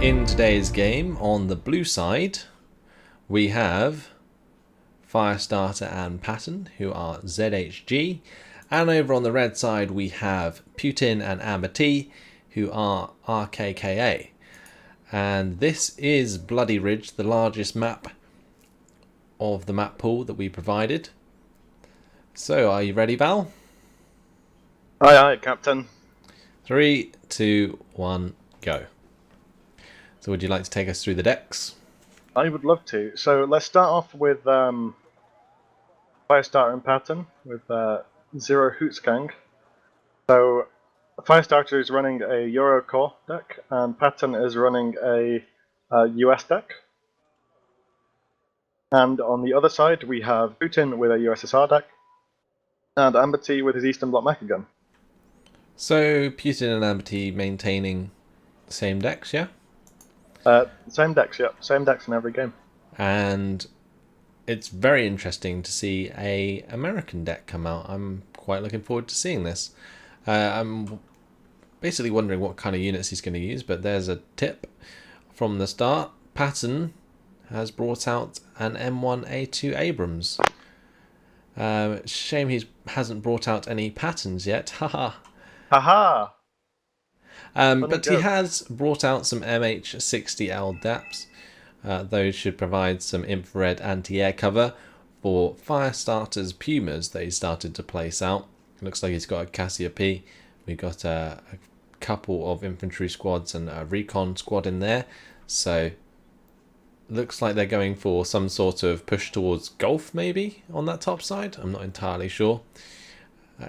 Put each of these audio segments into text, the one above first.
In today's game, on the blue side, we have Firestarter and Patton, who are ZHG, and over on the red side we have Putin and Amber T, who are RKKA. And this is Bloody Ridge, the largest map of the map pool that we provided. So, are you ready, Val? Aye, aye, Captain. 3, 2, 1, go. So would you like to take us through the decks? I would love to. So let's start off with Firestarter and Patton with Zero Hootsgang. So Firestarter is running a Euro core deck, and Patton is running a US deck. And on the other side, we have Putin with a USSR deck, and Amber T with his Eastern Bloc Mecha Gun. So Putin and Amber T maintaining the same decks, yeah? Same decks, yeah. Same decks in every game. And it's very interesting to see a American deck come out. I'm quite looking forward to seeing this. I'm basically wondering what kind of units he's going to use, but there's a tip from the start. Patton has brought out an M1A2 Abrams. Shame he hasn't brought out any Pattons yet. Haha. Haha! But he has brought out some MH60L DAPs. Those should provide some infrared anti-air cover for Firestarter's Pumas that he started to place out. Looks like he's got a Cassiopeia. We've got a couple of infantry squads and a recon squad in there. So looks like they're going for some sort of push towards Gulf maybe on that top side. I'm not entirely sure.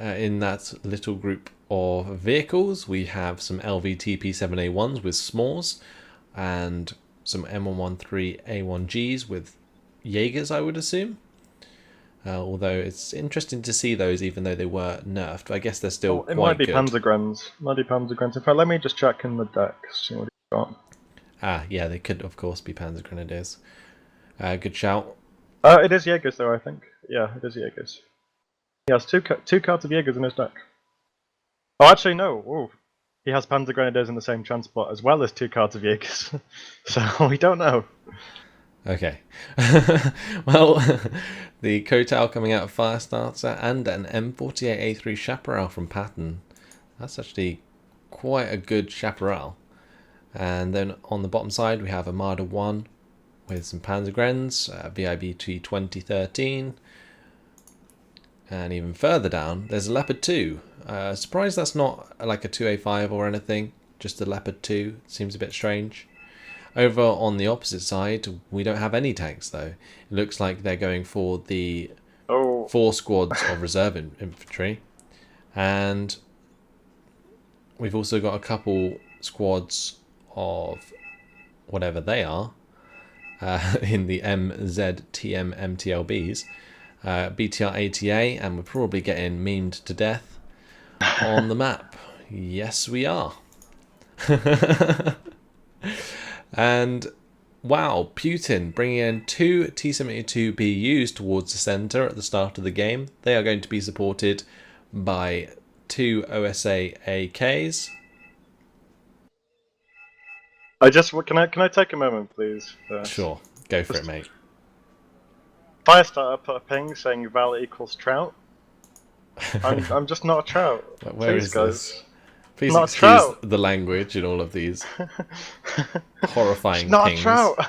In that little group of vehicles, we have some LVTP7A1s with s'mores and some M113A1Gs with Jaegers, I would assume. Although it's interesting to see those, even though they were nerfed. I guess they're still it quite might be good. Panzergrens. Might be Panzergrens. In fact, let me just check in the decks, see what he's got. Ah, yeah, they could, of course, be Panzer Grenadiers. Good shout. It is Jaegers, though, I think. Yeah, it is Jaegers. He has two cards of Jaegers in his deck. Oh, actually, no. Ooh. He has Panzer Grenadiers in the same transport, as well as 2 cards of Jaegers. So, we don't know. Okay. Well, the Kotal coming out of Firestarter and an M48A3 Chaparral from Patton. That's actually quite a good Chaparral. And then on the bottom side, we have Armada 1 with some Panzergrens, VIBT 2013. And even further down, there's a Leopard 2. Surprised that's not like a 2A5 or anything, just a Leopard 2. Seems a bit strange. Over on the opposite side, we don't have any tanks though. It looks like they're going for the 4 squads of reserve infantry. And we've also got a couple squads of whatever they are in the MZTM MTLBs. BTR ATA, and we're probably getting memed to death on the map. Yes, we are. And wow, Putin bringing in 2 T-72 BUs towards the centre at the start of the game. They are going to be supported by 2 OSA AKs. Can I take a moment, please? Sure, go for it, mate. Firestarter put a ping saying Val equals trout. I'm just not a trout. Where Please, is guys. this? Please Not excuse the language in all of these horrifying not pings. a trout.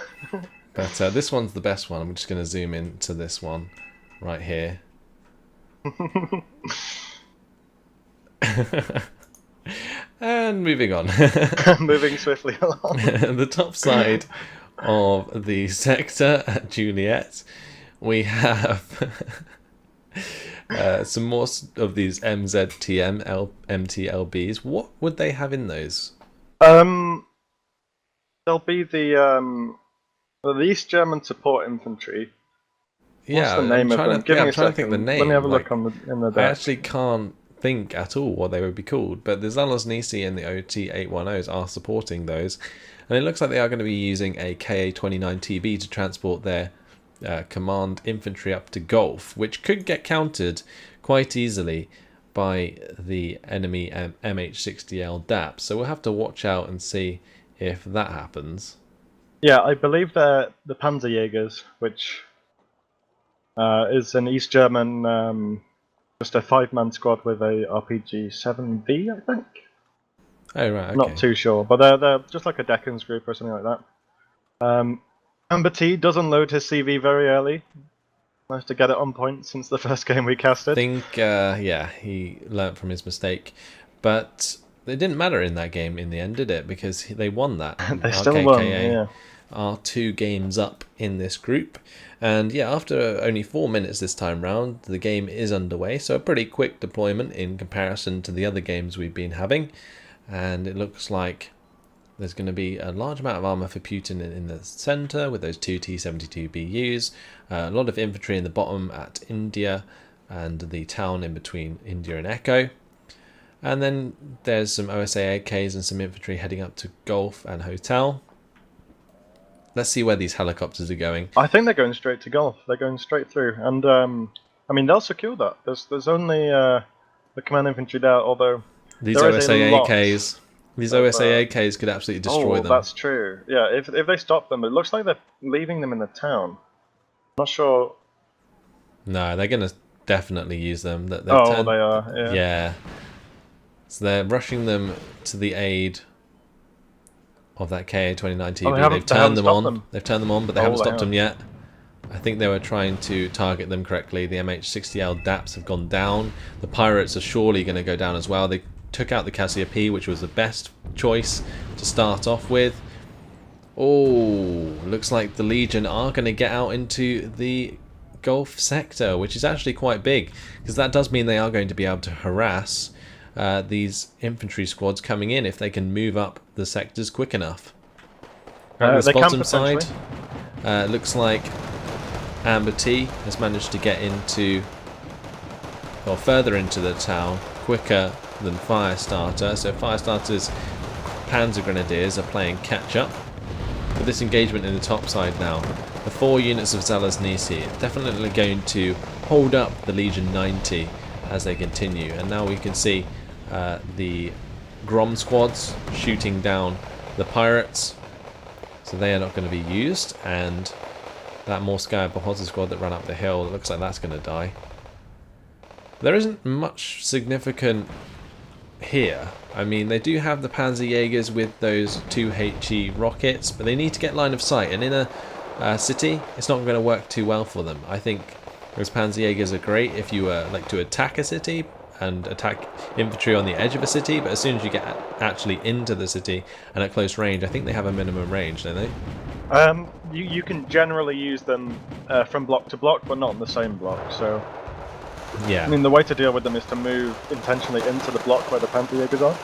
But this one's the best one. I'm just going to zoom into this one right here. And moving on. Moving swiftly along. The top side of the sector at Juliet, we have some more of these MZTM MTLBs. What would they have in those? They'll be the East German Support Infantry. Yeah, what's the name of them? Give me I'm a trying to second. think the name. Let me have a look in the deck. I actually can't think at all what they would be called, but the Zalos Nisi and the OT810s are supporting those, and it looks like they are going to be using a KA-29TB to transport their command infantry up to Gulf, which could get countered quite easily by the enemy MH60L DAP. So we'll have to watch out and see if that happens. Yeah, I believe they're the Panzerjägers, which is an East German, just a 5-man squad with a RPG-7V, I think. Oh, right, Not okay. too sure, but they're just like a Deccan's group or something like that. Amber T doesn't load his CV very early. Managed to get it on point since the first game we casted. Yeah, he learnt from his mistake. But it didn't matter in that game in the end, did it? Because they won that. They still won, RKKA yeah. are 2 games up in this group. And yeah, after only 4 minutes this time round, the game is underway. So a pretty quick deployment in comparison to the other games we've been having. And it looks like there's going to be a large amount of armor for Putin in the center with those 2 T-72BUs. A lot of infantry in the bottom at India and the town in between India and Echo. And then there's some OSA AKs and some infantry heading up to Gulf and Hotel. Let's see where these helicopters are going. I think they're going straight to Gulf. They're going straight through. And, I mean, they'll secure that. There's only the command infantry there, although These there is OSA a lot AKs... These of, OSA AKs could absolutely destroy them. That's true. Yeah, if they stop them, it looks like they're leaving them in the town. Not sure. No, they're going to definitely use them. They are, yeah. Yeah. So they're rushing them to the aid of that KA-29 TB. They've turned them on. They've turned them on, but they haven't stopped them yet. I think they were trying to target them correctly. The MH-60L DAPs have gone down. The Pirates are surely going to go down as well. They took out the Cassiopeia, which was the best choice to start off with. Oh, looks like the Legion are going to get out into the Gulf sector, which is actually quite big, because that does mean they are going to be able to harass these infantry squads coming in if they can move up the sectors quick enough. On this bottom side, looks like Amber T has managed to get into, or further into the town quicker than Firestarter. So Firestarter's Panzer Grenadiers are playing catch up. With this engagement in the top side now, the 4 units of Zelaznici are definitely going to hold up the Legion 90 as they continue. And now we can see the Grom squads shooting down the Pirates. So they are not going to be used. And that Morskaya Bohota squad that ran up the hill, it looks like that's going to die. There isn't much significant here. I mean, they do have the Panzerjägers with those 2HE rockets, but they need to get line of sight, and in a city it's not going to work too well for them. I think those Panzerjägers are great if you like to attack a city and attack infantry on the edge of a city, but as soon as you get actually into the city and at close range, I think they have a minimum range, don't they? You can generally use them from block to block, but not on the same block, so yeah. I mean, the way to deal with them is to move intentionally into the block where the Panzerjägers are.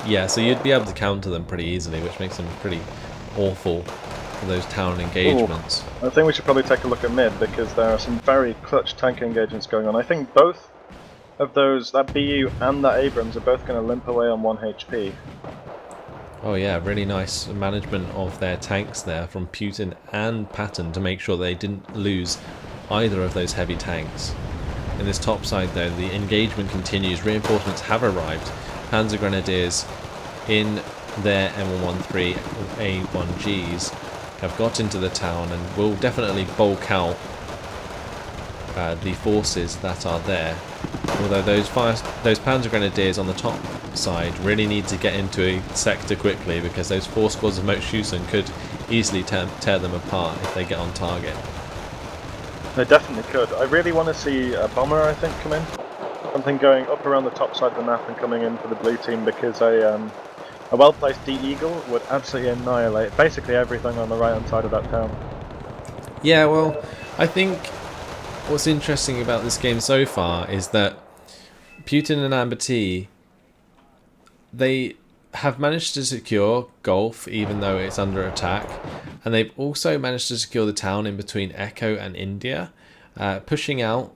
Yeah, so you'd be able to counter them pretty easily, which makes them pretty awful for those town engagements. Ooh. I think we should probably take a look at mid, because there are some very clutch tank engagements going on. I think both of those, that BU and that Abrams, are both going to limp away on 1 HP. Oh yeah, really nice management of their tanks there from Putin and Patton to make sure they didn't lose either of those heavy tanks. In this top side though, the engagement continues. Reinforcements have arrived. Panzer Grenadiers in their M113 A1Gs have got into the town and will definitely bulk out the forces that are there. Although those Panzer Grenadiers on the top side really need to get into a sector quickly, because those 4 squads of Moschusen could easily tear them apart if they get on target. They definitely could. I really want to see a bomber, I think, come in. Something going up around the top side of the map and coming in for the blue team, because a well-placed D-Eagle would absolutely annihilate basically everything on the right-hand side of that town. Yeah, well, I think what's interesting about this game so far is that Putin and Amber T, they have managed to secure Gulf even though it's under attack, and they've also managed to secure the town in between Echo and India, pushing out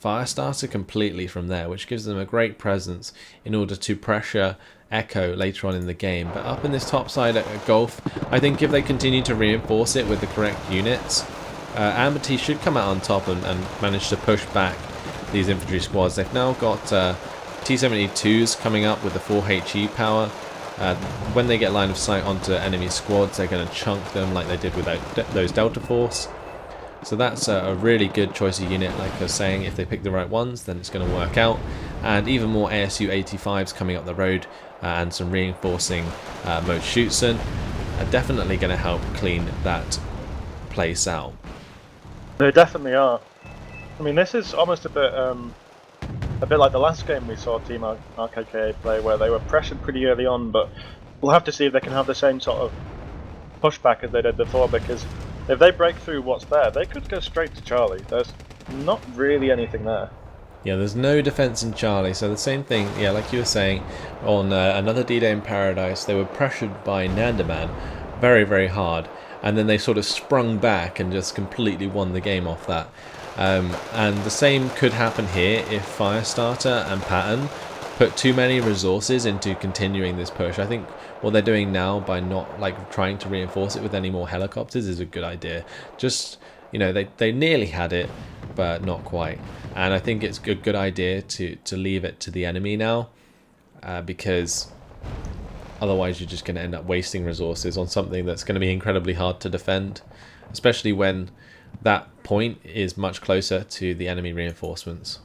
Firestarter completely from there, which gives them a great presence in order to pressure Echo later on in the game. But up in this top side at Gulf, I think if they continue to reinforce it with the correct units, Amber T should come out on top and manage to push back these infantry squads. They've now got T-72s coming up with the 4HE power. When they get line of sight onto enemy squads, they're going to chunk them like they did with those Delta Force. So that's a really good choice of unit, like I was saying. If they pick the right ones, then it's going to work out. And even more ASU 85s coming up the road, and some reinforcing Mode Schutzen are definitely going to help clean that place out. They definitely are. I mean, this is almost a bit like the last game we saw Team RKKA play, where they were pressured pretty early on, but we'll have to see if they can have the same sort of pushback as they did before, because if they break through what's there, they could go straight to Charlie. There's not really anything there. Yeah, there's no defense in Charlie, so the same thing, yeah, like you were saying, on another D-Day in Paradise, they were pressured by Nandaman very, very hard, and then they sort of sprung back and just completely won the game off that. And the same could happen here if Firestarter and Patton put too many resources into continuing this push. I think what they're doing now by not trying to reinforce it with any more helicopters is a good idea. Just, you know, they nearly had it, but not quite. And I think it's a good idea to leave it to the enemy now, because otherwise you're just going to end up wasting resources on something that's going to be incredibly hard to defend, especially when that point is much closer to the enemy reinforcements.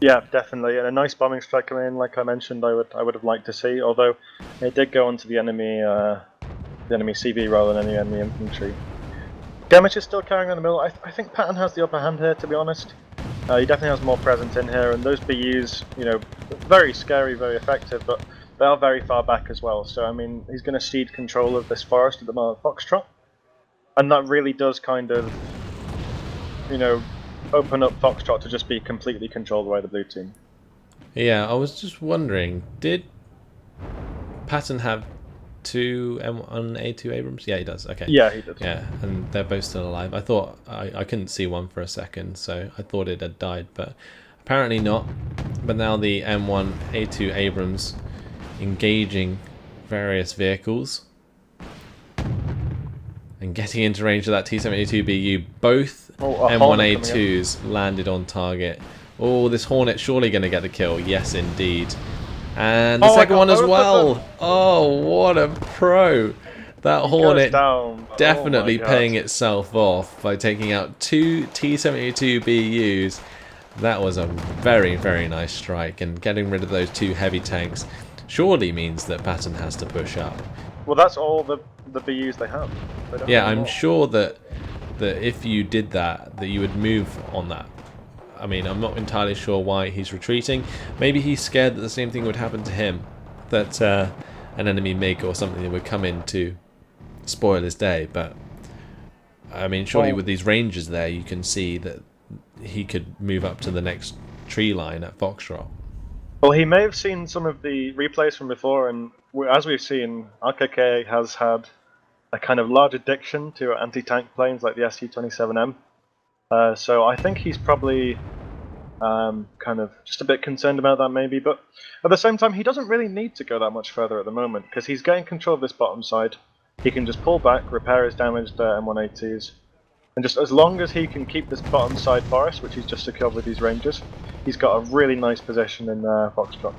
Yeah, definitely, and a nice bombing strike coming in, like I mentioned, I would have liked to see. Although it did go onto the enemy CV rather than any enemy infantry. Gemisch is still carrying on the middle. I think Patton has the upper hand here, to be honest. He definitely has more presence in here, and those BUs, you know, very scary, very effective, but they are very far back as well. So I mean, he's going to cede control of this forest at the moment of Foxtrot, and that really does kind of, you know, open up Foxtrot to just be completely controlled by the blue team. Yeah, I was just wondering, did Patton have two M1A2 Abrams? Yeah, he does. Okay. Yeah, he did. Yeah, and they're both still alive. I thought I couldn't see one for a second, so I thought it had died, but apparently not. But now the M1A2 Abrams engaging various vehicles and getting into range of that T-72BU. Both M1A2s landed on target. Oh, this Hornet surely going to get the kill. Yes, indeed. And the second one as well. Oh, what a pro. That Hornet definitely paying itself off by taking out two T-72BUs. That was a very, very nice strike. And getting rid of those two heavy tanks surely means that Patton has to push up. Well, that's all the BUs they have. Yeah, I'm sure that if you did that you would move on that. I mean, I'm not entirely sure why he's retreating. Maybe he's scared that the same thing would happen to him, that an enemy MiG or something would come in to spoil his day. But I mean, surely with these rangers there, you can see that he could move up to the next tree line at Foxtrot. Well, he may have seen some of the replays from before, and as we've seen, RKKA has had a kind of large addiction to anti-tank planes like the SU-27M. So I think he's probably kind of just a bit concerned about that maybe, but at the same time he doesn't really need to go that much further at the moment, because he's getting control of this bottom side. He can just pull back, repair his damaged M1A2s, and just as long as he can keep this bottom side forest, which he's just secured with these rangers, he's got a really nice position in Foxtrot.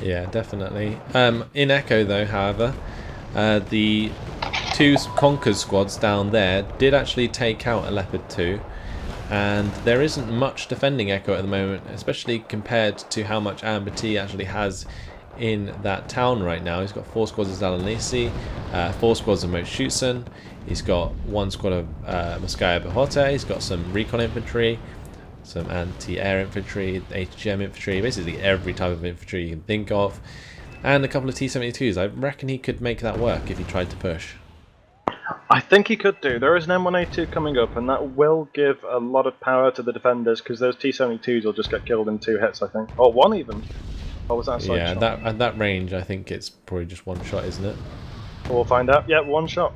Yeah, definitely. In Echo though, however, the two Conquers squads down there did actually take out a Leopard 2, and there isn't much defending Echo at the moment, especially compared to how much Amber T actually has in that town right now. He's got 4 squads of Zalanisi, 4 squads of Mode Schutzen, he's got 1 squad of Moskaya Behote, he's got some recon infantry, some anti-air infantry, HGM infantry, basically every type of infantry you can think of, and a couple of T-72s. I reckon he could make that work if he tried to push. I think he could do. There is an M1A2 coming up, and that will give a lot of power to the defenders, because those T-72s will just get killed in 2 hits, I think. Or 1 even. Or was that a side shot? Yeah, at that range, I think it's probably just 1 shot, isn't it? We'll find out. Yeah, 1 shot.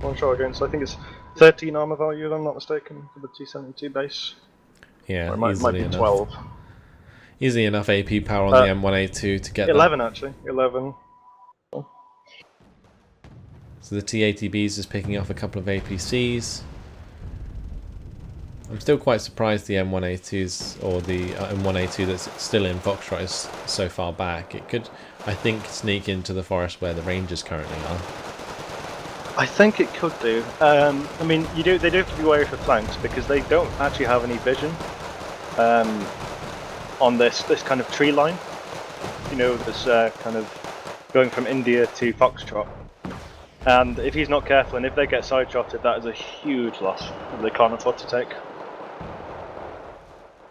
1 shot again. So I think it's 13 armor value, if I'm not mistaken, for the T-72 base. Yeah, or it might be 12. Easy enough AP power on the M1A2 to get 11 that. actually. 11. So the T-80Bs is picking off a couple of APCs. I'm still quite surprised the M1A2s or the M1A2 that's still in Foxtrot is so far back. It could, I think, sneak into the forest where the Rangers currently are. I think it could do. I mean, they do have to be wary for flanks because they don't actually have any vision on this kind of tree line. You know, this kind of going from India to Foxtrot. And if he's not careful, and if they get side-shotted, that is a huge loss that they can't afford to take.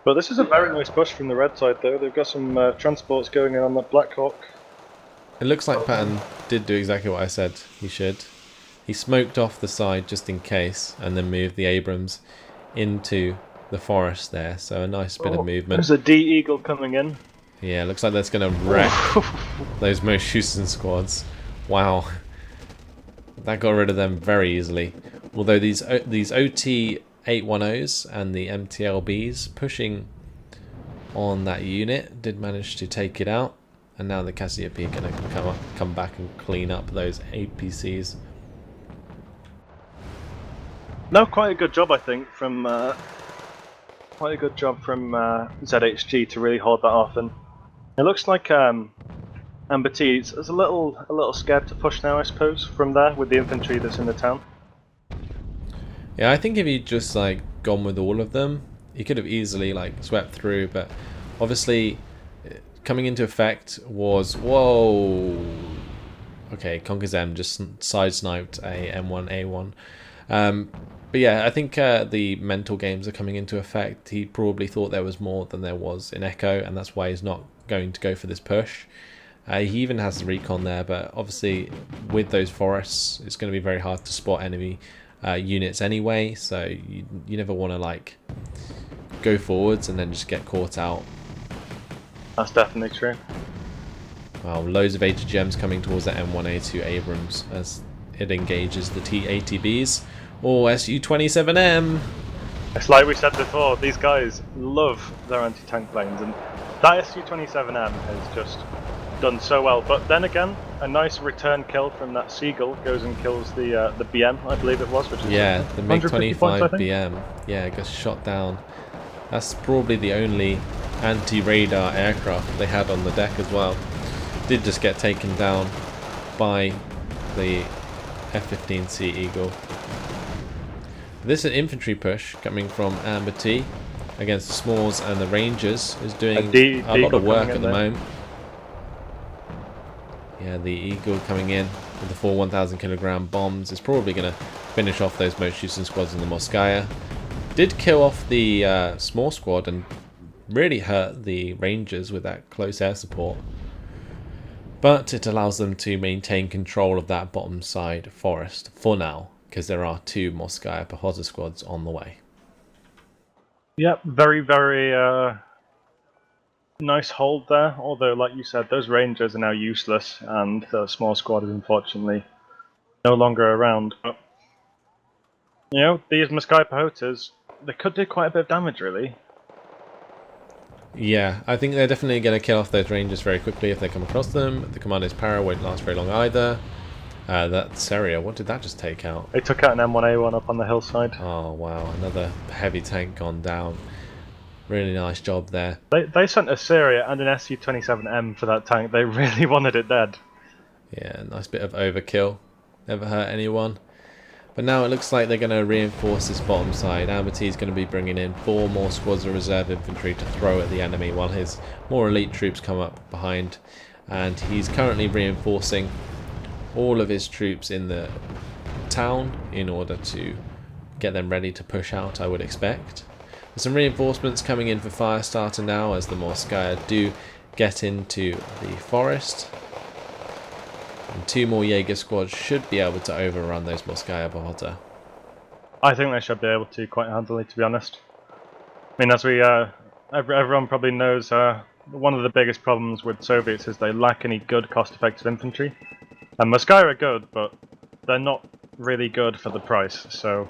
But this is a very nice push from the red side, though. They've got some transports going in on that Black Hawk. It looks like Patton did do exactly what I said he should. He smoked off the side just in case, and then moved the Abrams into the forest there. So a nice bit of movement. There's a D-Eagle coming in. Yeah, looks like that's going to wreck those Moschusen squads. Wow. That got rid of them very easily. Although these OT-810s and the MTLBs pushing on that unit did manage to take it out. And now the Cassiopeia are going to come back and clean up those APCs. No, quite a good job, I think, from ZHG to really hold that off. And it looks like Amber T is a little scared to push now, I suppose, from there with the infantry that's in the town. Yeah, I think if he'd just like gone with all of them, he could have easily like swept through. But obviously, coming into effect was okay. Conquer's M just side-sniped a M1A1. But yeah, I think the mental games are coming into effect. He probably thought there was more than there was in Echo, and that's why he's not going to go for this push. He even has the recon there, but obviously with those forests, it's going to be very hard to spot enemy units anyway. So you never want to like go forwards and then just get caught out. That's definitely true. Wow, loads of ATGMs coming towards the M1A2 Abrams as it engages the T-ATBs. Or Su-27M. It's like we said before, these guys love their anti-tank planes, and that Su-27M has just done so well. But then again, a nice return kill from that Seagull goes and kills the BM, I believe it was, which is the MiG-25 BM. Yeah, it gets shot down. That's probably the only anti-radar aircraft they had on the deck as well. Did just get taken down by the F-15C Eagle. This infantry push coming from Amber T against the Smalls and the Rangers is doing a lot of work at the moment. Yeah, the Eagle coming in with the 4 1,000 kilogram bombs is probably going to finish off those Moschusen squads in the Moskaya. Did kill off the small squad and really hurt the Rangers with that close air support. But it allows them to maintain control of that bottom side forest for now, because there are 2 Moskaya Pehota squads on the way. Yep, very, very nice hold there. Although, like you said, those Rangers are now useless, and the small squad is unfortunately no longer around. But, you know, these Moskaya Pehotas, they could do quite a bit of damage, really. Yeah, I think they're definitely going to kill off those Rangers very quickly if they come across them. The Commando's Para won't last very long either. That Seria, what did that just take out? They took out an M1A1 up on the hillside. Oh wow, another heavy tank gone down. Really nice job there. They sent a Seria and an Su-27M for that tank. They really wanted it dead. Yeah, nice bit of overkill. Never hurt anyone. But now it looks like they're going to reinforce this bottom side. Amber T is going to be bringing in 4 more squads of reserve infantry to throw at the enemy while his more elite troops come up behind. And he's currently reinforcing all of his troops in the town in order to get them ready to push out, I would expect. There's some reinforcements coming in for Firestarter now as the Morskaya do get into the forest. And 2 more Jaeger squads should be able to overrun those Morskaya Pehota. I think they should be able to quite handily, to be honest. I mean, as we everyone probably knows, one of the biggest problems with Soviets is they lack any good cost-effective infantry. And Morskaya are good, but they're not really good for the price. So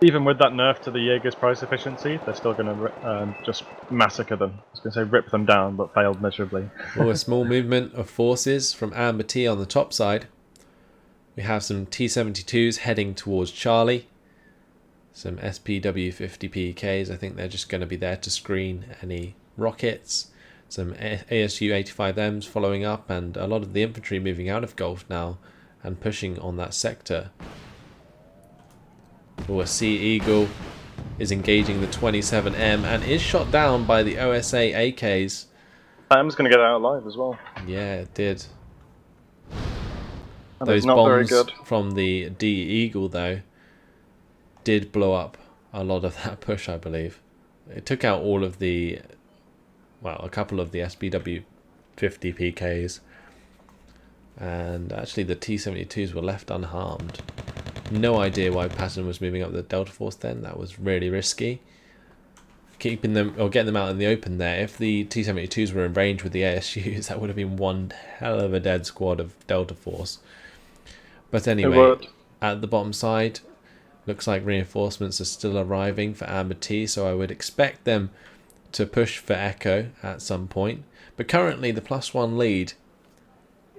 even with that nerf to the Jaeger's price efficiency, they're still going to just massacre them. I was going to say rip them down, but failed miserably. A small movement of forces from Amber T on the top side. We have some T-72s heading towards Charlie. Some SPW-50 PKs, I think they're just going to be there to screen any rockets. Some ASU-85Ms following up, and a lot of the infantry moving out of Gulf now and pushing on that sector. Oh, a Sea Eagle is engaging the 27M and is shot down by the OSA AKs. M's going to get out alive as well. Yeah, it did. And Those not bombs very good. from the D Eagle, though, did blow up a lot of that push, I believe. It took out all of the, well, a couple of the SPW 50 PKs, and actually the T-72s were left unharmed. No idea why Patton was moving up the Delta Force then. That was really risky. Keeping them, or getting them out in the open there. If the T-72s were in range with the ASUs, that would have been one hell of a dead squad of Delta Force. But anyway, at the bottom side, looks like reinforcements are still arriving for Amber T, so I would expect them to push for Echo at some point. But currently the +1 lead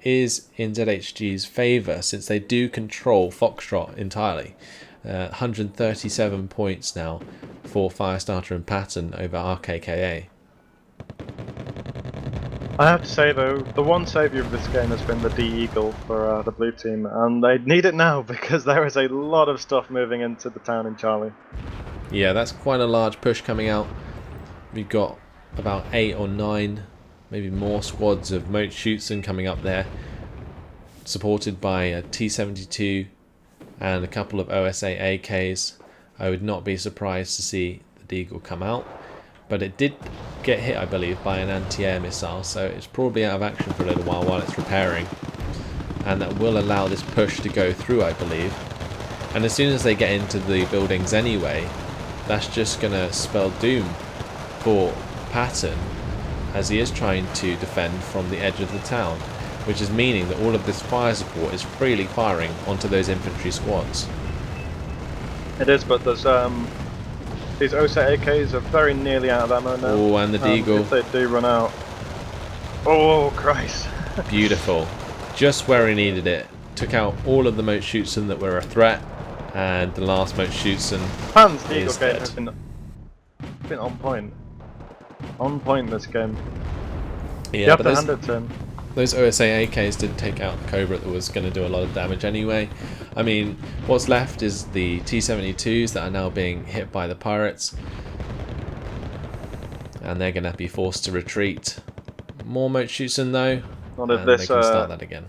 is in ZHG's favour, since they do control Foxtrot entirely. 137 points now for Firestarter and Patton over RKKA. I have to say though, the one saviour of this game has been the D Eagle for the blue team, and they need it now because there is a lot of stuff moving into the town in Charlie. Yeah, that's quite a large push coming out. We've got about 8 or 9, maybe more squads of Moat Schutzen coming up there, supported by a T-72 and a couple of OSA AKs. I would not be surprised to see the Deagle come out, but it did get hit, I believe, by an anti-air missile, so it's probably out of action for a little while it's repairing, and that will allow this push to go through, I believe. And as soon as they get into the buildings anyway, that's just going to spell doom for Patton, as he is trying to defend from the edge of the town, which is meaning that all of this fire support is freely firing onto those infantry squads. It is, but there's these OSA AKs are very nearly out of ammo now. Oh, and the Deagle. If they do run out. Oh, Christ. Beautiful. Just where he needed it. Took out all of the Moat Schutzen that were a threat, and the last Moat Schutzen Pan's is Deagle game dead. has been on point. On point this game. Yeah, you have but to hand it to him. those OSA AKs did take out the Cobra that was going to do a lot of damage anyway. I mean, what's left is the T-72s that are now being hit by the pirates, and they're going to be forced to retreat. More Moat Schutzen though, Not if and this they can start that again.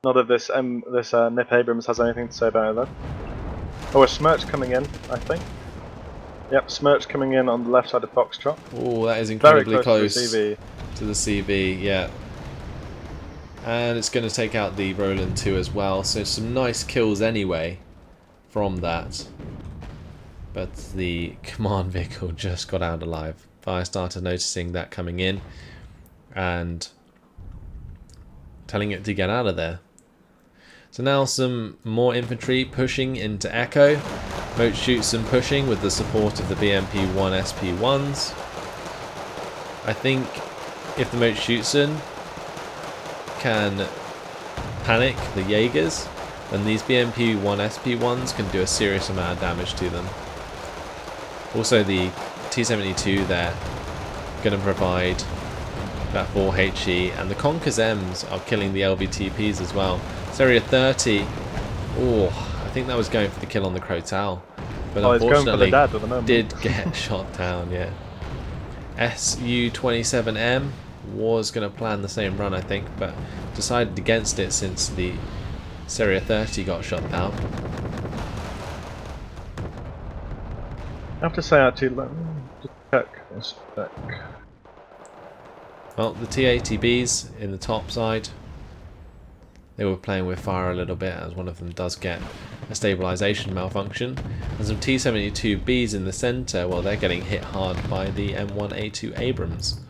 Not if this Nip Abrams has anything to say about it though. Oh, a Smirch coming in, I think. Yep, Smirch coming in on the left side of Foxtrot. Oh, that is incredibly close to to the CV, yeah. And it's going to take out the Roland 2 as well, so some nice kills anyway from that. But the command vehicle just got out alive. Firestarter noticing that coming in and telling it to get out of there. So now some more infantry pushing into Echo. Moat Schutzen pushing with the support of the BMP-1 SP-1s. I think if the Moat Schutzen can panic the Jaegers, then these BMP-1 SP-1s can do a serious amount of damage to them. Also the T-72 there, going to provide that 4 HE, and the Conkers M's are killing the LVTPs as well. Seria 30, oh, I think that was going for the kill on the Crotal, but unfortunately did get shot down, yeah. SU-27M was going to plan the same run, I think, but decided against it since the Seria 30 got shot down. I have to say actually, let me just check this spec. Well, the T-80Bs in the top side, they were playing with fire a little bit, as one of them does get a stabilisation malfunction. And some T-72Bs in the centre, well, they're getting hit hard by the M1A2 Abrams.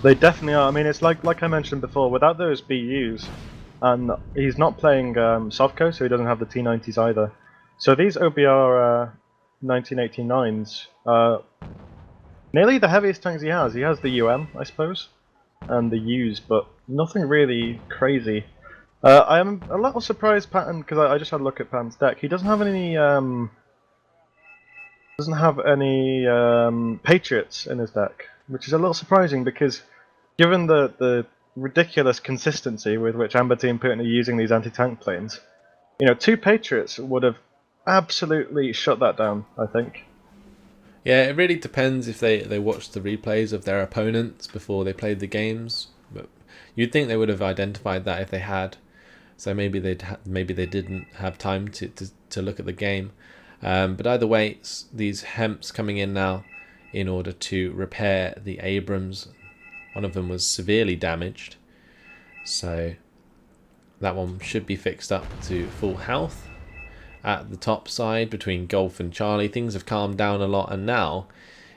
They definitely are. I mean, it's like I mentioned before, without those BUs, and he's not playing Sovco, so he doesn't have the T-90s either. So these OBR 1989s are nearly the heaviest tanks he has. He has the UM, I suppose, and the U's, but nothing really crazy. I am a little surprised, Patton, because I just had a look at Patton's deck. He doesn't have any Patriots in his deck, which is a little surprising because, given the ridiculous consistency with which Amber Team Putin are using these anti-tank planes, 2 Patriots would have absolutely shut that down, I think. Yeah, it really depends if they watched the replays of their opponents before they played the games. But you'd think they would have identified that if they had. So maybe they didn't have time to look at the game. But either way, these Hemps coming in now in order to repair the Abrams. One of them was severely damaged, so that one should be fixed up to full health. At the top side between Golf and Charlie, things have calmed down a lot, and now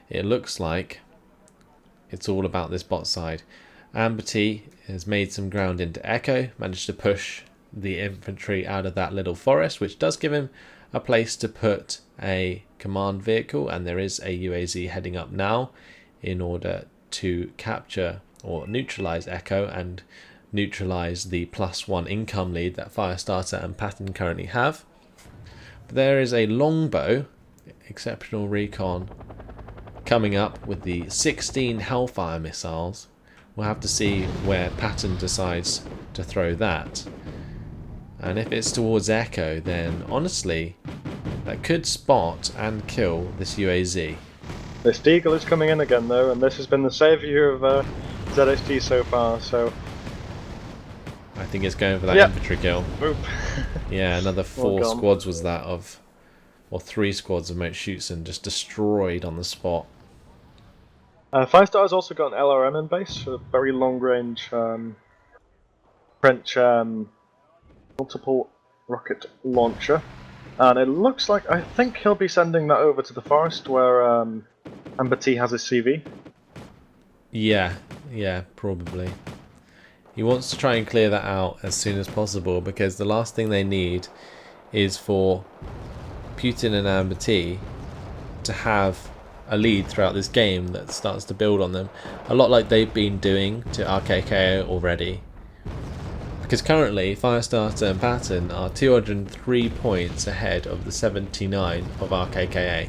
it looks like it's all about this bot side. Amber T has made some ground into Echo, managed to push the infantry out of that little forest, which does give him a place to put a command vehicle, and there is a UAZ heading up now in order to capture or neutralize Echo and neutralize the +1 income lead that Firestarter and Patton currently have. But there is a longbow, exceptional recon, coming up with the 16 Hellfire missiles. We'll have to see where Patton decides to throw that. And if it's towards Echo, then honestly, that could spot and kill this UAZ. This Deagle is coming in again though, and this has been the saviour of ZHG so far, so... I think it's going for that infantry kill. Oop. Yeah, another 4 squads was that of... or 3 squads of Moat Schutzen just destroyed on the spot. Firestar's also got an LRM in base, a very long range French multiple rocket launcher. And it looks like, I think he'll be sending that over to the forest where Amber T has his CV. Yeah, probably. He wants to try and clear that out as soon as possible, because the last thing they need is for Putin and Amber T to have a lead throughout this game that starts to build on them. A lot like they've been doing to RKKA already. Because currently, Firestarter and Patton are 203 points ahead of the 79 of RKKA.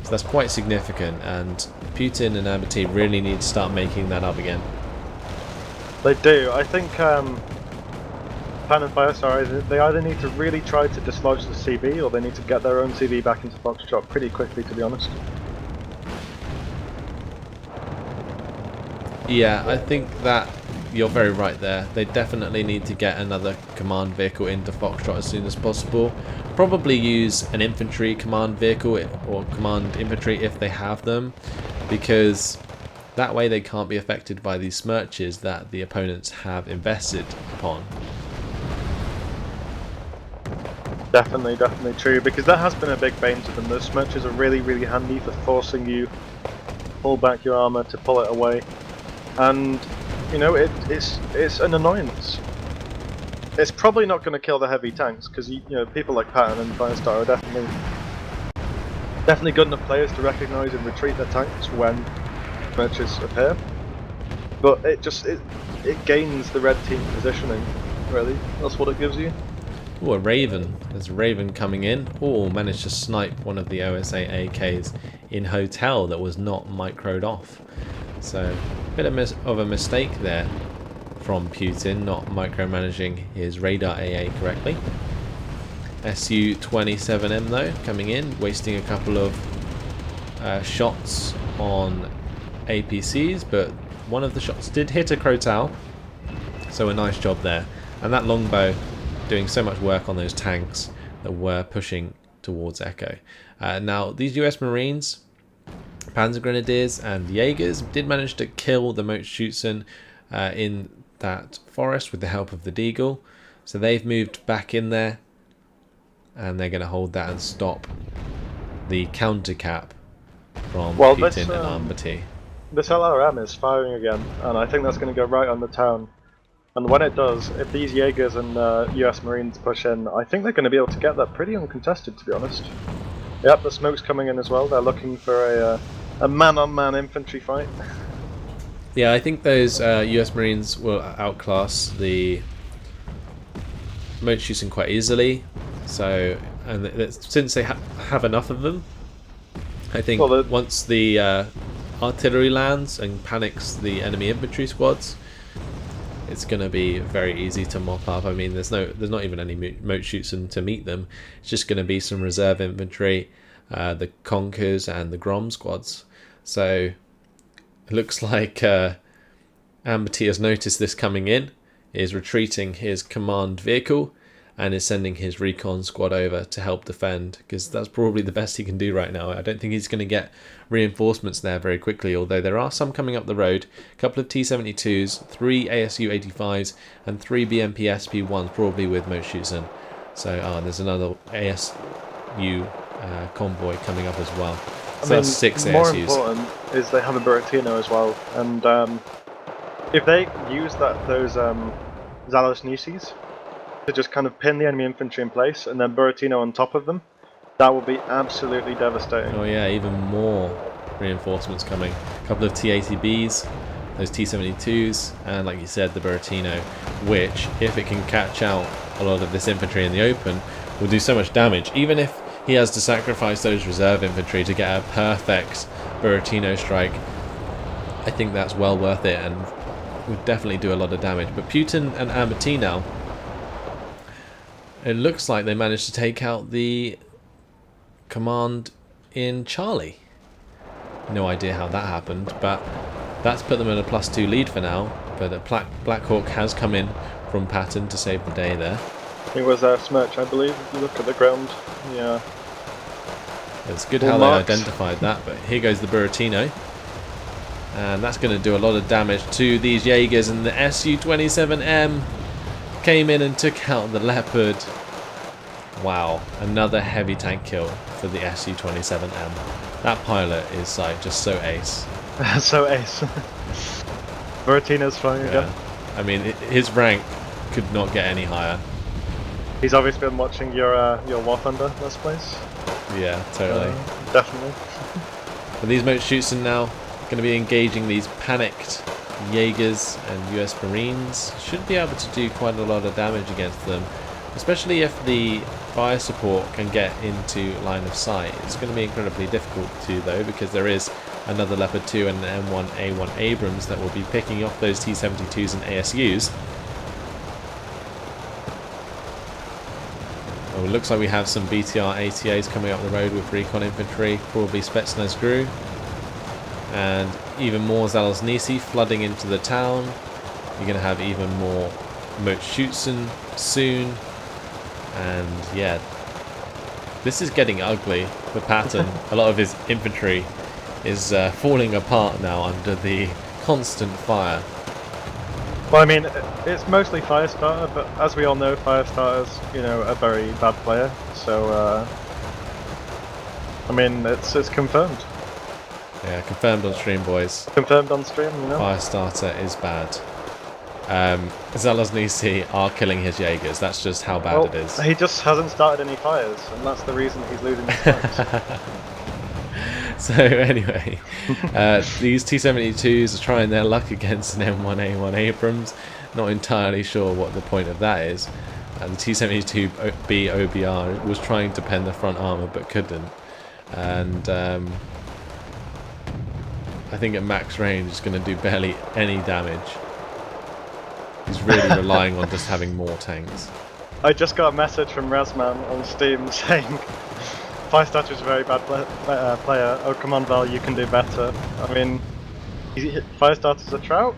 So that's quite significant, and Putin and Amber T really need to start making that up again. They do. I think Pan and Firestar, they either need to really try to dislodge the CV, or they need to get their own CV back into Foxtrot pretty quickly, to be honest. Yeah, I think that you're very right there. They definitely need to get another command vehicle into Foxtrot as soon as possible. Probably use an infantry command vehicle or command infantry if they have them, because that way they can't be affected by these smirches that the opponents have invested upon. Definitely true, because that has been a big bane to them. Those smirches are really, really handy for forcing you to pull back your armour, to pull it away. And, it's an annoyance. It's probably not going to kill the heavy tanks, because people like Patton and Firestar are definitely good enough players to recognise and retreat their tanks when smirches appear. But it gains the red team positioning, really. That's what it gives you. Oh, a Raven. There's a Raven coming in. Oh, managed to snipe one of the OSA AKs in Hotel that was not microed off. So, a bit of a mistake there from Putin, not micromanaging his radar AA correctly. Su-27M though, coming in, wasting a couple of shots on APCs, but one of the shots did hit a Crotal, so a nice job there. And that longbow doing so much work on those tanks that were pushing towards Echo. Now, these US Marines, Panzer Grenadiers and Jaegers did manage to kill the Moat Schutzen in that forest with the help of the Deagle. So they've moved back in there, and they're going to hold that and stop the counter cap from Putin and Amber T. This LRM is firing again, and I think that's going to go right on the town. And when it does, if these Jaegers and US Marines push in, I think they're going to be able to get that pretty uncontested, to be honest. Yep, the smoke's coming in as well. They're looking for a man-on-man infantry fight. Yeah, I think those US Marines will outclass the moat shooting quite easily. So, and since they have enough of them, I think once the artillery lands and panics the enemy infantry squads, it's going to be very easy to mop up. I mean, there's not even any moat shoots to meet them. It's just going to be some reserve infantry, the Conkers and the Grom squads. So it looks like Amity has noticed this coming in, is retreating his command vehicle, and is sending his recon squad over to help defend, because that's probably the best he can do right now. I don't think he's going to get reinforcements there very quickly, although there are some coming up the road. A couple of T-72s, 3 ASU-85s, and 3 BMP SP-1s, probably with moat shoots in. So there's another ASU convoy coming up as well. So that's 6 more ASUs. More important is they have a Buratino as well, and if they use those Zalos Nisis to just kind of pin the enemy infantry in place, and then Buratino on top of them, that will be absolutely devastating. Oh yeah, even more reinforcements coming. A couple of T-80Bs, those T-72s, and like you said, the Buratino, which, if it can catch out a lot of this infantry in the open, will do so much damage. Even if he has to sacrifice those reserve infantry to get a perfect Buratino strike, I think that's well worth it and would definitely do a lot of damage. But Putin and Amity now, it looks like they managed to take out the command in Charlie. No idea how that happened, but that's put them in a +2 lead for now. But Black Hawk has come in from Patton to save the day there. It was Smirch, I believe, if you look at the ground. Yeah. It's good how they identified that, but here goes the Buratino. And that's going to do a lot of damage to these Jaegers, and the Su-27M came in and took out the Leopard. Wow, another heavy tank kill for the Su-27M. That pilot is like just so ace. So ace. Buratino's flying again. I mean, his rank could not get any higher. He's obviously been watching your War Thunder Let's Plays. Yeah, totally. Definitely. But these moat shoots are now going to be engaging these panicked Jaegers and US Marines. Should be able to do quite a lot of damage against them, especially if the fire support can get into line of sight. It's going to be incredibly difficult to, though, because there is another Leopard 2 and an M1A1 Abrams that will be picking off those T-72s and ASUs. Oh, it looks like we have some BTR ATAs coming up the road with recon infantry, probably Spetsnaz GRU. And even more Zalos Nisi flooding into the town. You're going to have even more moat shoots soon. And yeah, this is getting ugly for Patton. A lot of his infantry is falling apart now under the constant fire. Well, I mean, it's mostly Firestarter, but as we all know, Firestarter's, a very bad player. So, I mean, it's confirmed. Yeah, confirmed on stream, boys. Confirmed on stream, Firestarter is bad. Zalos Nisi are killing his Jaegers. That's just how bad it is. He just hasn't started any fires, and that's the reason he's losing his fights. So anyway, these T-72s are trying their luck against an M1A1 Abrams. Not entirely sure what the point of that is. The T-72B OBR was trying to pen the front armour but couldn't. And I think at max range it's going to do barely any damage. He's really relying on just having more tanks. I just got a message from Razman on Steam saying Firestarter is a very bad player. Oh, come on, Val, you can do better. I mean, Firestarter's a trout?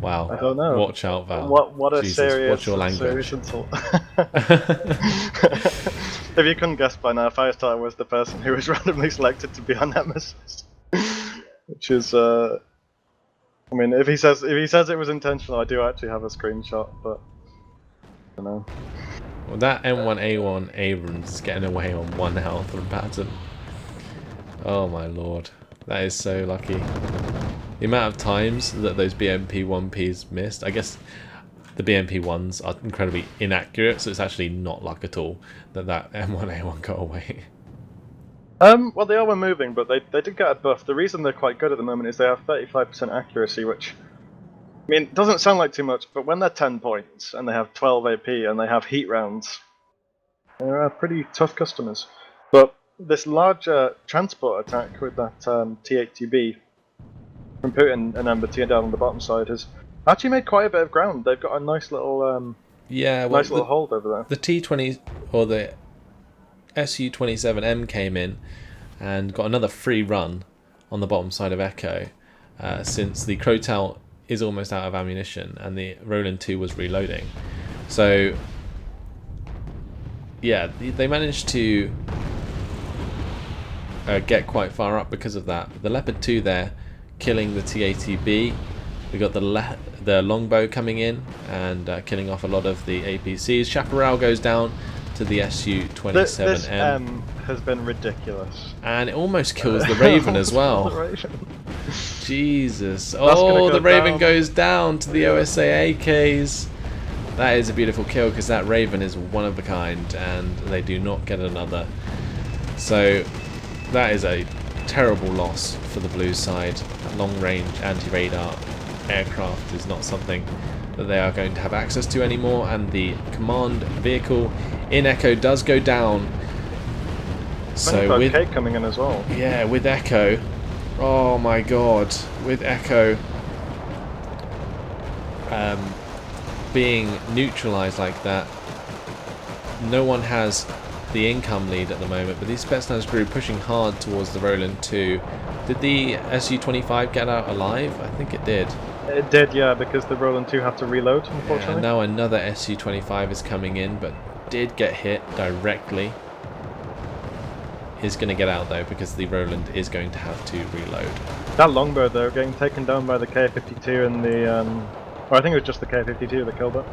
Wow. I don't know. Watch out, Val. What a Jesus, serious, watch your language. serious insult. If you couldn't guess by now, Firestarter was the person who was randomly selected to be our nemesis. Which is, I mean, if he says it was intentional, I do actually have a screenshot, but I don't know. Well, that M1A1 Abrams is getting away on 1 health from Patton. Oh my lord, that is so lucky. The amount of times that those BMP 1Ps missed, I guess the BMP 1s are incredibly inaccurate, so it's actually not luck at all that M1A1 got away. Well, they all were moving, but they did get a buff. The reason they're quite good at the moment is they have 35% accuracy, which I mean, it doesn't sound like too much, but when they're 10 points and they have 12 AP and they have heat rounds, they're pretty tough customers. But this large transport attack with that T8TB from Putin and Ember down on the bottom side has actually made quite a bit of ground. They've got a nice little nice little hold over there. The T20 or the SU-27M came in and got another free run on the bottom side of Echo since the Crotal is almost out of ammunition and the Roland 2 was reloading. So yeah, they managed to get quite far up because of that. The Leopard 2 there killing the T-ATB. We got the longbow coming in and killing off a lot of the APCs. Chaparral goes down to the SU-27M. This M has been ridiculous. And it almost kills the Raven as well. Jesus. The Raven goes down to the OSA AKs. That is a beautiful kill because that Raven is one of a kind and they do not get another. So that is a terrible loss for the blue side. Long range anti-radar aircraft is not something that they are going to have access to anymore, and the command vehicle in Echo does go down. So with Kate coming in as well. Yeah, with Echo, oh my god, with Echo being neutralized like that, no one has the income lead at the moment, but the Spetsnaz crew pushing hard towards the Roland 2. Did the SU-25 get out alive? I think it did. It did, yeah, because the Roland 2 have to reload, unfortunately. Yeah, now another SU-25 is coming in, but did get hit directly. Is going to get out though, because the Roland is going to have to reload. That longbow though, getting taken down by the K-52 and the, or I think it was just the K-52 that killed it.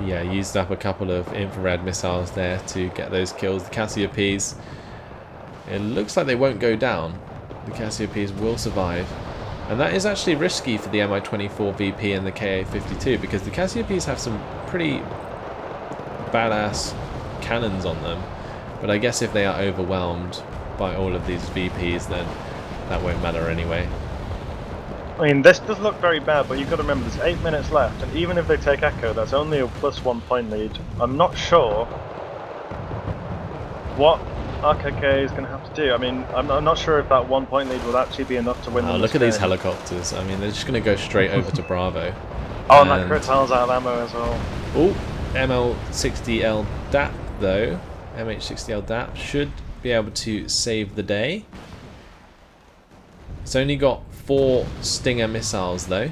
Yeah, used up a couple of infrared missiles there to get those kills. The Cassiopeias, it looks like they won't go down. The Cassiopeias will survive. And that is actually risky for the Mi-24 VP and the Ka-52 because the Cassiopeias have some pretty badass cannons on them. But I guess if they are overwhelmed by all of these VPs, then that won't matter anyway. I mean, this does look very bad, but you've got to remember there's 8 minutes left, and even if they take Echo, that's only a +1 point lead. I'm not sure what RKKA is going to have to do. I mean, I'm not sure if that 1 point lead will actually be enough to win the look at these helicopters. I mean, they're just going to go straight over to Bravo. Oh, and that Crotal's out of ammo as well. Oh, ML60L DAP though. MH60L DAP should be able to save the day. It's only got 4 Stinger missiles though,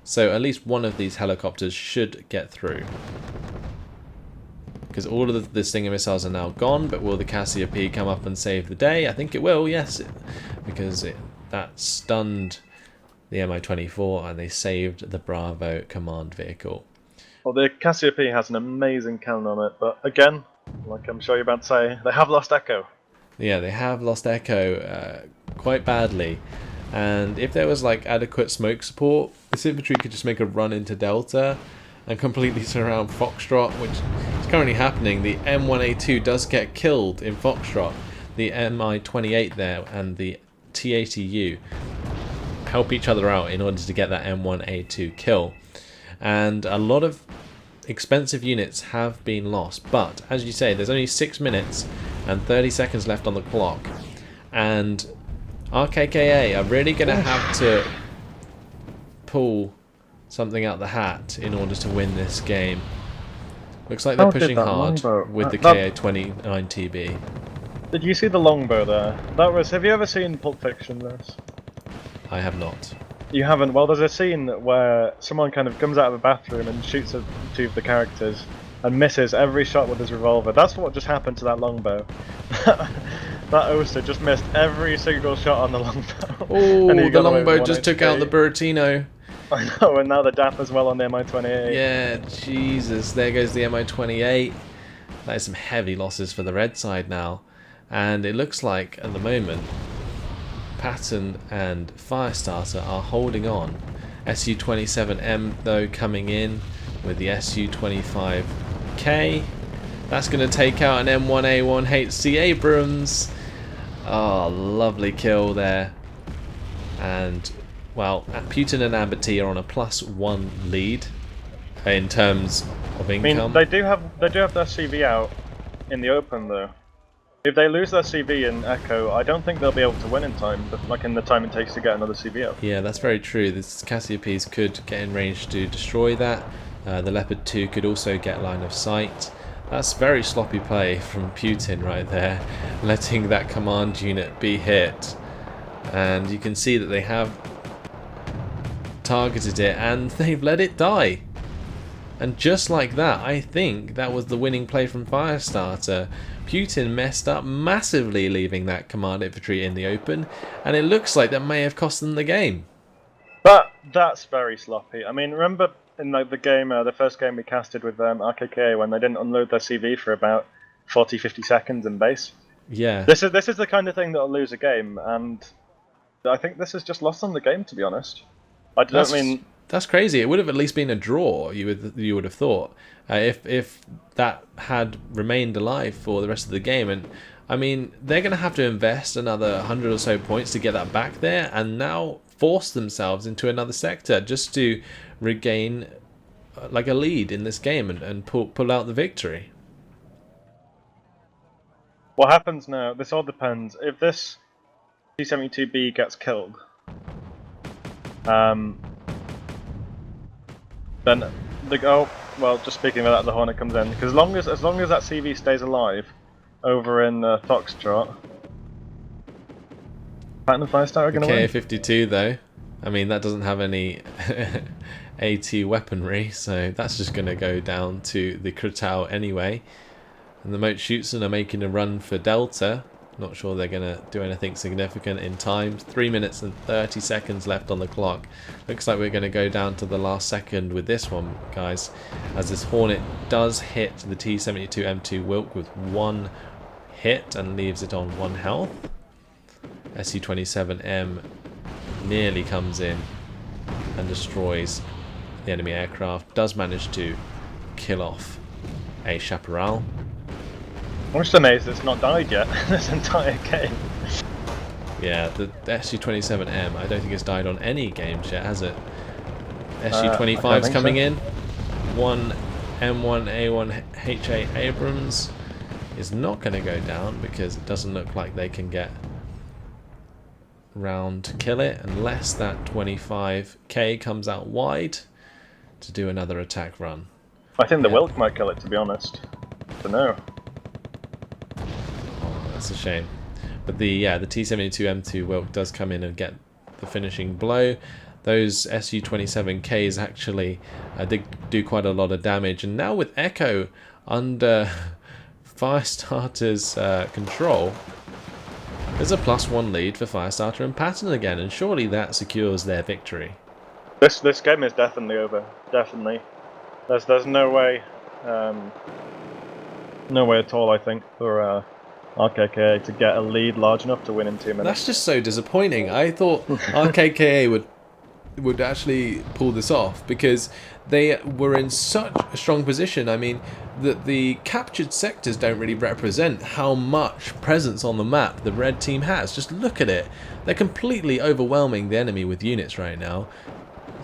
so at least one of these helicopters should get through. Because all of the Stinger missiles are now gone, but will the Cassiopeia come up and save the day? I think it will, yes, because that stunned the Mi-24 and they saved the Bravo command vehicle. Well, the Cassiopeia has an amazing cannon on it, but again, like I'm sure you're about to say, they have lost Echo. Yeah, they have lost Echo quite badly. And if there was like adequate smoke support, this infantry could just make a run into Delta and completely surround Foxtrot, which is currently happening. The M1A2 does get killed in Foxtrot. The Mi-28 there and the T-80U help each other out in order to get that M1A2 kill. And a lot of expensive units have been lost, but as you say, there's only 6 minutes and 30 seconds left on the clock, and RKKA are really going to have to pull something out the hat in order to win this game. Looks like they're pushing hard with the Ka-29TB. Did you see the longbow there? That was. Have you ever seen Pulp Fiction? This? I have not. You haven't? Well, there's a scene where someone kind of comes out of a bathroom and shoots at 2 of the characters and misses every shot with his revolver. That's what just happened to that longbow. That Oster just missed every single shot on the longbow. Oh, the longbow just took out the Buratino. I know, and now the DAP as well on the Mi-28. Yeah, Jesus, there goes the Mi-28. That is some heavy losses for the red side now. And it looks like, at the moment, Patton and Firestarter are holding on. SU-27M, though, coming in with the SU-25K. That's going to take out an M1A1HC Abrams. Oh, lovely kill there. And well, Putin and Abati are on a +1 lead in terms of I income. mean, they do have their CV out in the open though. If they lose their CV in Echo, I don't think they'll be able to win in time, like in the time it takes to get another CV out. Yeah, that's very true. This Cassiopei's could get in range to destroy that. The Leopard 2 could also get line of sight. That's very sloppy play from Putin right there, letting that command unit be hit. And you can see that they have targeted it and they've let it die. And just like that, I think that was the winning play from Firestarter. Putin messed up massively leaving that command infantry in the open, and it looks like that may have cost them the game. But that's very sloppy. I mean, remember in the game, the first game we casted with RKKA when they didn't unload their CV for about 40-50 seconds in base? Yeah. This is the kind of thing that'll lose a game, and I think this is just lost on the game, to be honest. I don't mean... That's crazy. It would have at least been a draw, you would have thought, if that had remained alive for the rest of the game. And I mean, they're going to have to invest another 100 or so points to get that back there, and now force themselves into another sector just to regain like a lead in this game and pull out the victory. What happens now? This all depends. If this T-72B gets killed, then just speaking about that, the Hornet comes in, because as long as that CV stays alive over in Foxtrot, Platinum Firestar are going to win. KA-52 though, I mean that doesn't have any AT weaponry, so that's just going to go down to the Krakow anyway. And the Motschützen are making a run for Delta. Not sure they're going to do anything significant in time. 3 minutes and 30 seconds left on the clock. Looks like we're going to go down to the last second with this one, guys, as this Hornet does hit the T-72M2 Wilk with 1 hit and leaves it on 1 health. SU-27M nearly comes in and destroys the enemy aircraft. Does manage to kill off a Chaparral. I'm just amazed it's not died yet, this entire game. Yeah, the SU-27M, I don't think it's died on any games yet, has it? SU-25's coming in. One M1A1HA Abrams is not going to go down because it doesn't look like they can get round to kill it unless that 25K comes out wide to do another attack run. I think the Wilk might kill it, to be honest. I don't know. That's a shame. But the T-72M2 Wilk does come in and get the finishing blow. Those SU-27Ks actually do quite a lot of damage. And now with Echo under Firestarter's control, there's a +1 lead for Firestarter and Patton again. And surely that secures their victory. This game is definitely over. Definitely. There's no way, no way at all, I think, for RKKA to get a lead large enough to win in 2 minutes. That's just so disappointing. I thought RKKA would actually pull this off because they were in such a strong position. I mean, the captured sectors don't really represent how much presence on the map the red team has. Just look at it. They're completely overwhelming the enemy with units right now.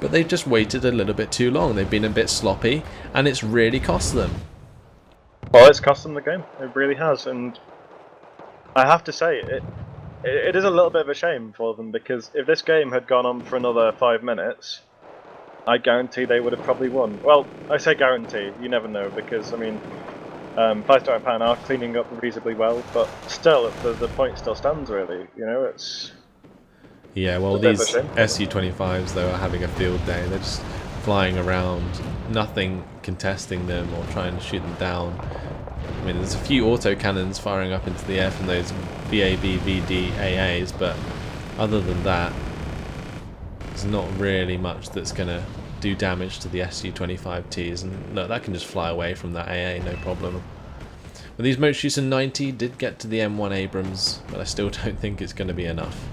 But they've just waited a little bit too long. They've been a bit sloppy, and it's really cost them. Well, it's cost them the game. It really has, and I have to say, it is a little bit of a shame for them, because if this game had gone on for another 5 minutes, I guarantee they would have probably won. Well, I say guarantee, you never know, because, I mean, Firestar and Pan are cleaning up reasonably well, but still, the point still stands, really. You know, it's... Yeah, well, these SU-25s, though, are having a field day. They're just flying around, nothing contesting them or trying to shoot them down. I mean, there's a few autocannons firing up into the air from those VAB-VD-AAs, but other than that, there's not really much that's going to do damage to the SU-25Ts. And look, that can just fly away from that AA, no problem. But these Motschützen 90 did get to the M1 Abrams, but I still don't think it's going to be enough.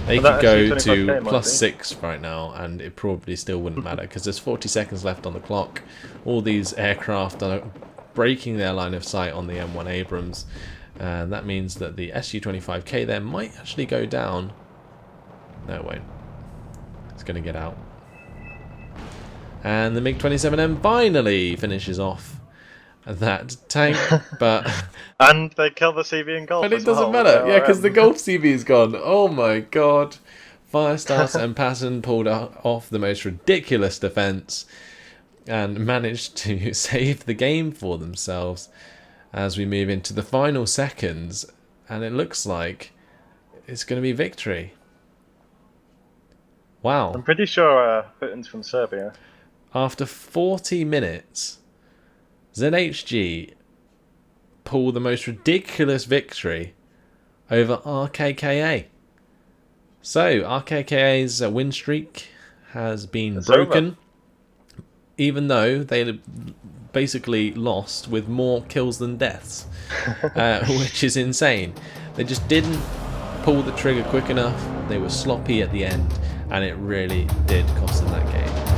They could go to +6 right now, and it probably still wouldn't matter, because there's 40 seconds left on the clock. All these aircraft are breaking their line of sight on the M1 Abrams, and that means that the SU-25K there might actually go down. No, it won't. It's going to get out. And the MiG-27M finally finishes off that tank, but... And they kill the CV and Golf. But it doesn't matter, yeah, because the Golf CV is gone. Oh my god. Firestarter and Patton pulled off the most ridiculous defense and managed to save the game for themselves as we move into the final seconds, and it looks like it's going to be victory. Wow. I'm pretty sure Putin's from Serbia. After 40 minutes, ZHG pull the most ridiculous victory over RKKA. So, RKKA's win streak has been broken, even though they basically lost with more kills than deaths, which is insane. They just didn't pull the trigger quick enough, they were sloppy at the end, and it really did cost them that game.